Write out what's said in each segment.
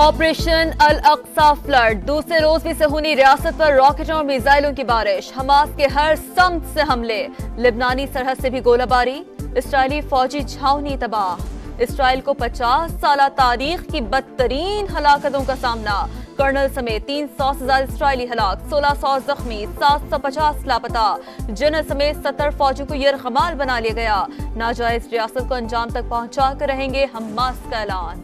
Operation अल Aqsa flood, दूसरे रोज भी सहूनी रियासत पर रॉकेटों और मिसाइलों की बारिश, हमास के हर सम्त से हमले, लिबनानी सरहद से भी गोलाबारी, इसराइली फौजी छावनी तबाह। इसराइल को 50 साल तारीख की बदतरीन हलाकतों का सामना, कर्नल समेत 300 से ज्यादा इसराइली हलाक, 1600 जख्मी, 750 लापता, जनरल समेत 70 फौजियों को यरगमाल बना लिया गया। नाजायज रियासत को अंजाम तक पहुंचा कर रहेंगे हमास का ऐलान।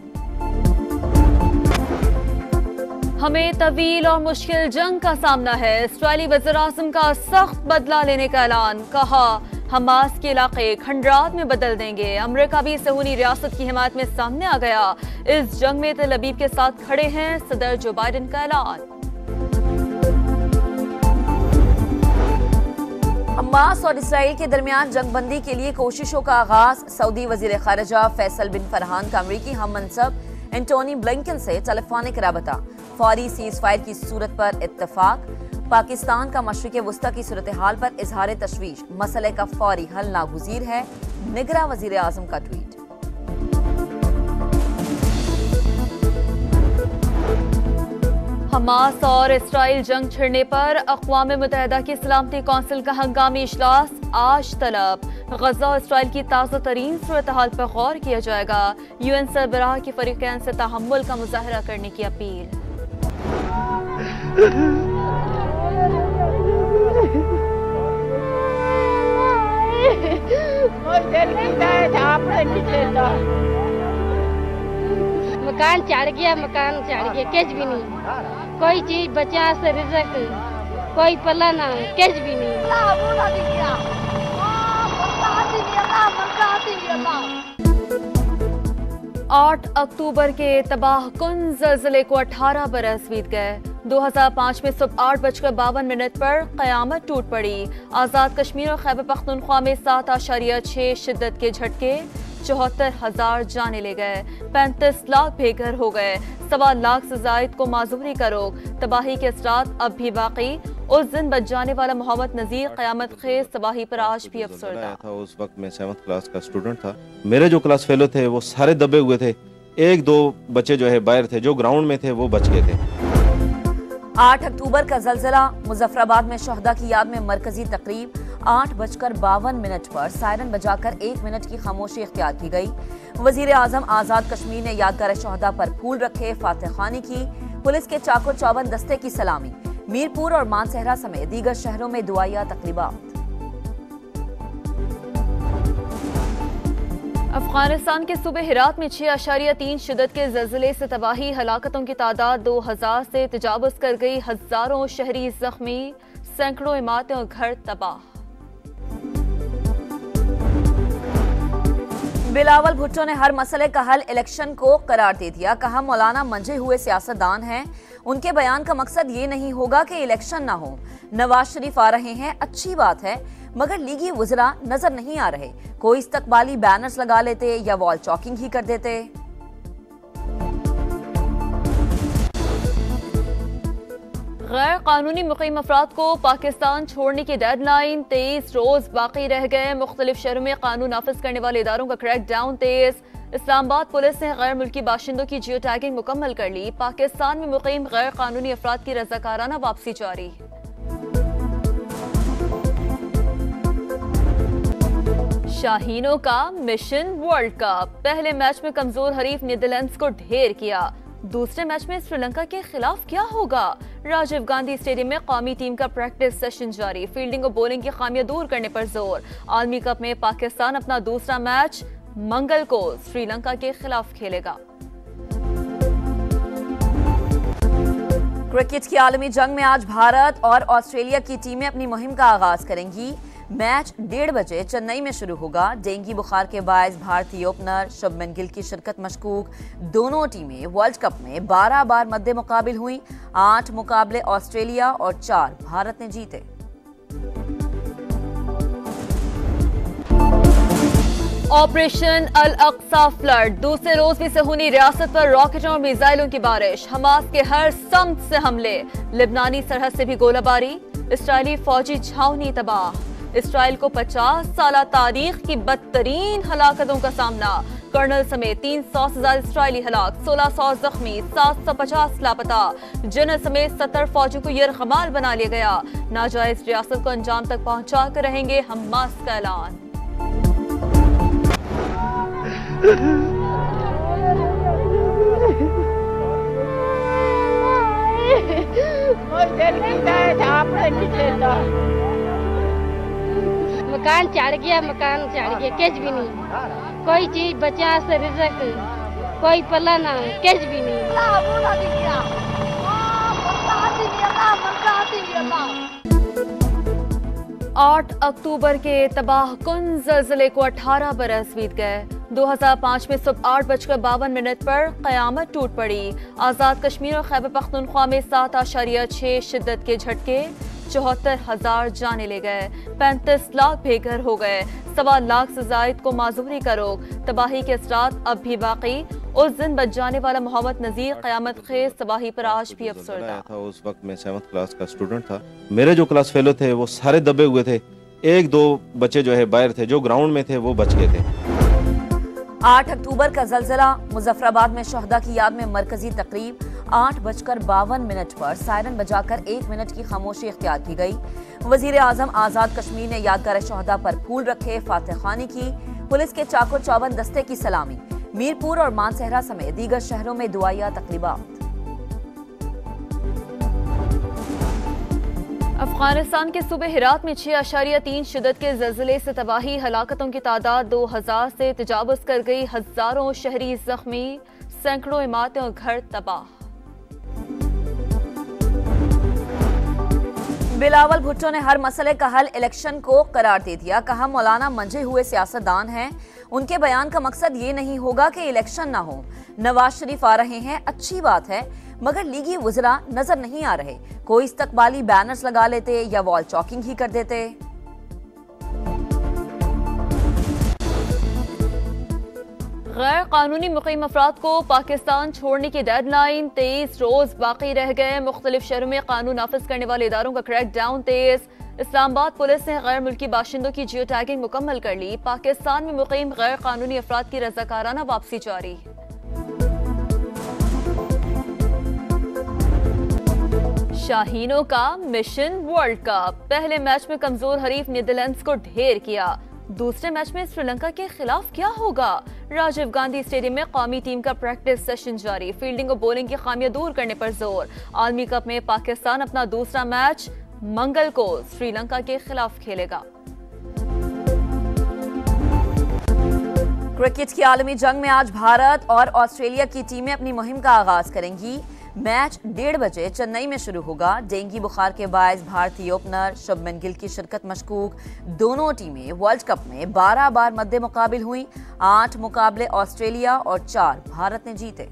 हमें तवील और मुश्किल जंग का सामना है, इसराइली वज़ीर-ए-आज़म का सख्त बदला लेने का ऐलान, कहा हमास के इलाके खंडरात में बदल देंगे। अमेरिका भी सहूनी रियासत की हिमायत में सामने आ गया, इस जंग में तेल अवीव के साथ खड़े हैं, सदर जो बाइडेन का ऐलान। हमास और इसराइल के दरमियान जंगबंदी के लिए कोशिशों का आगाज, सऊदी वजीर खारजा फैसल बिन फरहान का अमरीकी हम मनसब एंटोनी ब्लिंकन से टेलीफोनिक राबता, फौरी सीज फायर की सूरत पर इत्तेफाक, पाकिस्तान का मशरिक़ वुस्ता की सूरत हाल पर इजहार तशवीश, मसले का फौरी हल नागुज़ीर है, निगरां वज़ीर आज़म का ट्वीट। हमास और इसराइल जंग छिड़ने पर अक़वाम मुत्तहिदा की सलामती कौंसिल का हंगामी इजलास आज तलब, गजा और इसराइल की ताज़ा तरीन सूरत हाल पर गौर किया जाएगा। UN सरबराह की फरीक़ैन से तहम्मुल का मुज़ाहरा करने की अपील। मकान चढ़ गया, कुछ भी नहीं, कोई चीज बचा से रिज़्क़, कोई पला ना, कुछ भी नहीं। 8 अक्टूबर के तबाह कुन ज़लज़ले को 18 बरस बीत गए। 2005 में सुबह 8:52 पर क़यामत टूट पड़ी। आज़ाद कश्मीर और खैबर पख्तूनख्वा में 7.6 शिद्दत के झटके, 74,000 जाने ले गए, 35 लाख बेघर हो गए, 1.25 लाख से जायद को माजूरी का रोक। तबाही के असरात अब भी बाकी। उस दिन बच जाने वाला मोहम्मद नजीर क़यामत खेज तबाही पर आज भी अफसरदा था। उस वक्त मैं 7th क्लास का स्टूडेंट था। मेरे जो क्लास फेलो थे वो सारे दबे हुए थे, 1-2 बच्चे जो है बाहर थे, जो ग्राउंड में थे वो बच गए थे। 8 अक्टूबर का जलजला, मुजफ्फराबाद में शहदा की याद में मरकजी तकरीब, 8:52 पर सायरन बजाकर 1 मिनट की खामोशी इख्तियार की गई। वजीर आजम आजाद कश्मीर ने यादगार शहदा पर फूल रखे, फातह खानी की, पुलिस के चाको चौबंद दस्ते की सलामी, मीरपुर और मानसहरा समेत दीगर शहरों में दुआया तकरीबात। अफगानिस्तान के सूबे हिरात में 6.3 शिद्दत के ज़लज़ले से तबाही, हलाकतों की तादाद 2000 से तजावुज़ कर गई, हजारों शहरी जख्मी, सैकड़ों इमारतें और घर तबाह। बिलावल भुट्टो ने हर मसले का हल इलेक्शन को करार दे दिया, कहा मौलाना मंजे हुए सियासतदान हैं, उनके बयान का मकसद ये नहीं होगा कि इलेक्शन ना हो। नवाज शरीफ आ रहे हैं, अच्छी बात है, मगर लीगी वज़रा नजर नहीं आ रहे, कोई इस्तकबाली बैनर्स लगा लेते या वॉल चॉकिंग ही कर देते। गैर कानूनी मुकीम अफराद को पाकिस्तान छोड़ने की डेडलाइन, 23 रोज बाकी रह गए। मुख्तलिफ शहरों में कानून नाफिज करने वाले इदारों का क्रैक डाउन तेज। इस्लामाबाद पुलिस ने गैर मुल्की बाशिंदों की जियो टैगिंग मुकम्मल कर ली। पाकिस्तान में मुकीम गैर कानूनी अफराद की रज़ाकाराना वापसी जारी। शाहीनों का मिशन वर्ल्ड कप, पहले मैच में कमजोर हरीफ नीदरलैंड्स को ढेर किया, दूसरे मैच में श्रीलंका के खिलाफ क्या होगा। राजीव गांधी स्टेडियम में कौमी टीम का प्रैक्टिस सेशन जारी, फील्डिंग और बॉलिंग की खामियां दूर करने पर जोर। आलमी कप में पाकिस्तान अपना दूसरा मैच मंगल को श्रीलंका के खिलाफ खेलेगा। क्रिकेट की आलमी जंग में आज भारत और ऑस्ट्रेलिया की टीमें अपनी मुहिम का आगाज करेंगी। मैच 1:30 बजे चेन्नई में शुरू होगा। डेंगू बुखार के बायस भारतीय ओपनर शुभमन गिल की शिरकत मशकूक। दोनों टीमें वर्ल्ड कप में 12 बार मद्दे मुकाबिल हुई। 8 मुकाबले ऑस्ट्रेलिया और 4 भारत ने जीते। ऑपरेशन अल अक्सा फ्लड, दूसरे रोज भी सहूनी रियासत पर रॉकेटों और मिसाइलों की बारिश, हमास के हर सम्त से हमले, लिबनानी सरहद से भी गोलाबारी, इसराइली फौजी छावनी तबाह। इसराइल को 50 साल तारीख की बदतरीन हलाकतों का सामना, कर्नल समेत 300 से ज्यादा इसराइली हलाक, 1600 जख्मी, 750 लापता। जनरल समेत 70 फौजियों को यरगमाल बना लिया गया। नाजायज रियासत को अंजाम तक पहुंचा कर रहेंगे हमास का ऐलान। मकान चढ़ गया, कुछ भी नहीं। कोई चीज बचा से रिजक, कोई पला ना, कुछ भी नहीं। 8 अक्टूबर के तबाह कुन ज़लज़ले को 18 बरस बीत गए। 2005 में सुबह 8:52 पर क़यामत टूट पड़ी। आज़ाद कश्मीर और खैबर पख्तूनख्वा में 7.6 शिद्दत के झटके, 74,000 जाने ले गए, 35 लाख बेघर हो गए, 1.25 लाख से जायद को माजूरी का रोक। तबाही के असरात अब भी बाकी। उस दिन बच जाने वाला मोहम्मद नजीर क़यामत खेज तबाही पर आज भी अफसरदा था। उस वक्त मैं 7th क्लास का स्टूडेंट था। मेरे जो क्लास फेलो थे वो सारे दबे हुए थे। 1-2 बच्चे जो है बाहर थे, जो ग्राउंड में थे वो बच गए थे। 8 अक्टूबर का जलजला, मुजफ्फराबाद में शहदा की याद में मरकजी तकरीब। 8:52 पर सायरन बजाकर 1 मिनट की खामोशी इख्तियार की गई। वजीर आजम आजाद कश्मीर ने यादगार शहदा पर फूल रखे, फातह खानी की। पुलिस के चाको चौबंद दस्ते की सलामी। मीरपुर और मानसहरा समेत दीगर शहरों में दुआया तकरीबात। अफगानिस्तान के सूबे हिरात में 6.3 शिद्दत के ज़लज़ले से तबाही, हलाकतों की तादाद 2000 से तजावुज़ कर गई। हजारों शहरी जख्मी, सैकड़ों इमारतें और घर तबाह। बिलावल भुट्टो ने हर मसले का हल इलेक्शन को करार दे दिया। कहा मौलाना मंझे हुए सियासतदान हैं, उनके बयान का मकसद ये नहीं होगा कि इलेक्शन ना हो। नवाज शरीफ आ रहे हैं, अच्छी बात है, मगर लीगी वज़रा नजर नहीं आ रहे। कोई इस्तकबाली बैनर्स लगा लेते या वॉल चॉकिंग ही कर देते। गैर कानूनी मुकीम अफराद को पाकिस्तान छोड़ने की डेडलाइन 23 रोज बाकी रह गए। मुख्तलिफ शहरों में कानून नाफिज करने वाले इदारों का क्रैक डाउन तेज। इस्लामाबाद पुलिस ने गैर मुल्की बाशिंदों की जियो टैगिंग मुकम्मल कर ली। पाकिस्तान में मुकीम गैर कानूनी अफराद की रज़ाकाराना वापसी जारी। शाहीनों का मिशन वर्ल्ड कप। पहले मैच में कमजोर हरीफ नीदरलैंड्स को ढेर किया। दूसरे मैच में श्रीलंका के खिलाफ क्या होगा? राजीव गांधी स्टेडियम में कौमी टीम का प्रैक्टिस सेशन जारी। फील्डिंग और बॉलिंग की खामियां दूर करने पर जोर। आलमी कप में पाकिस्तान अपना दूसरा मैच मंगल को श्रीलंका के खिलाफ खेलेगा। क्रिकेट की आलमी जंग में आज भारत और ऑस्ट्रेलिया की टीमें अपनी मुहिम का आगाज करेंगी। मैच 1:30 बजे चेन्नई में शुरू होगा। डेंगू बुखार के बायस भारतीय ओपनर शुभमन गिल की शिरकत मशकूक। दोनों टीमें वर्ल्ड कप में 12 बार मद्दे मुकाबिल हुई। 8 मुकाबले ऑस्ट्रेलिया और 4 भारत ने जीते।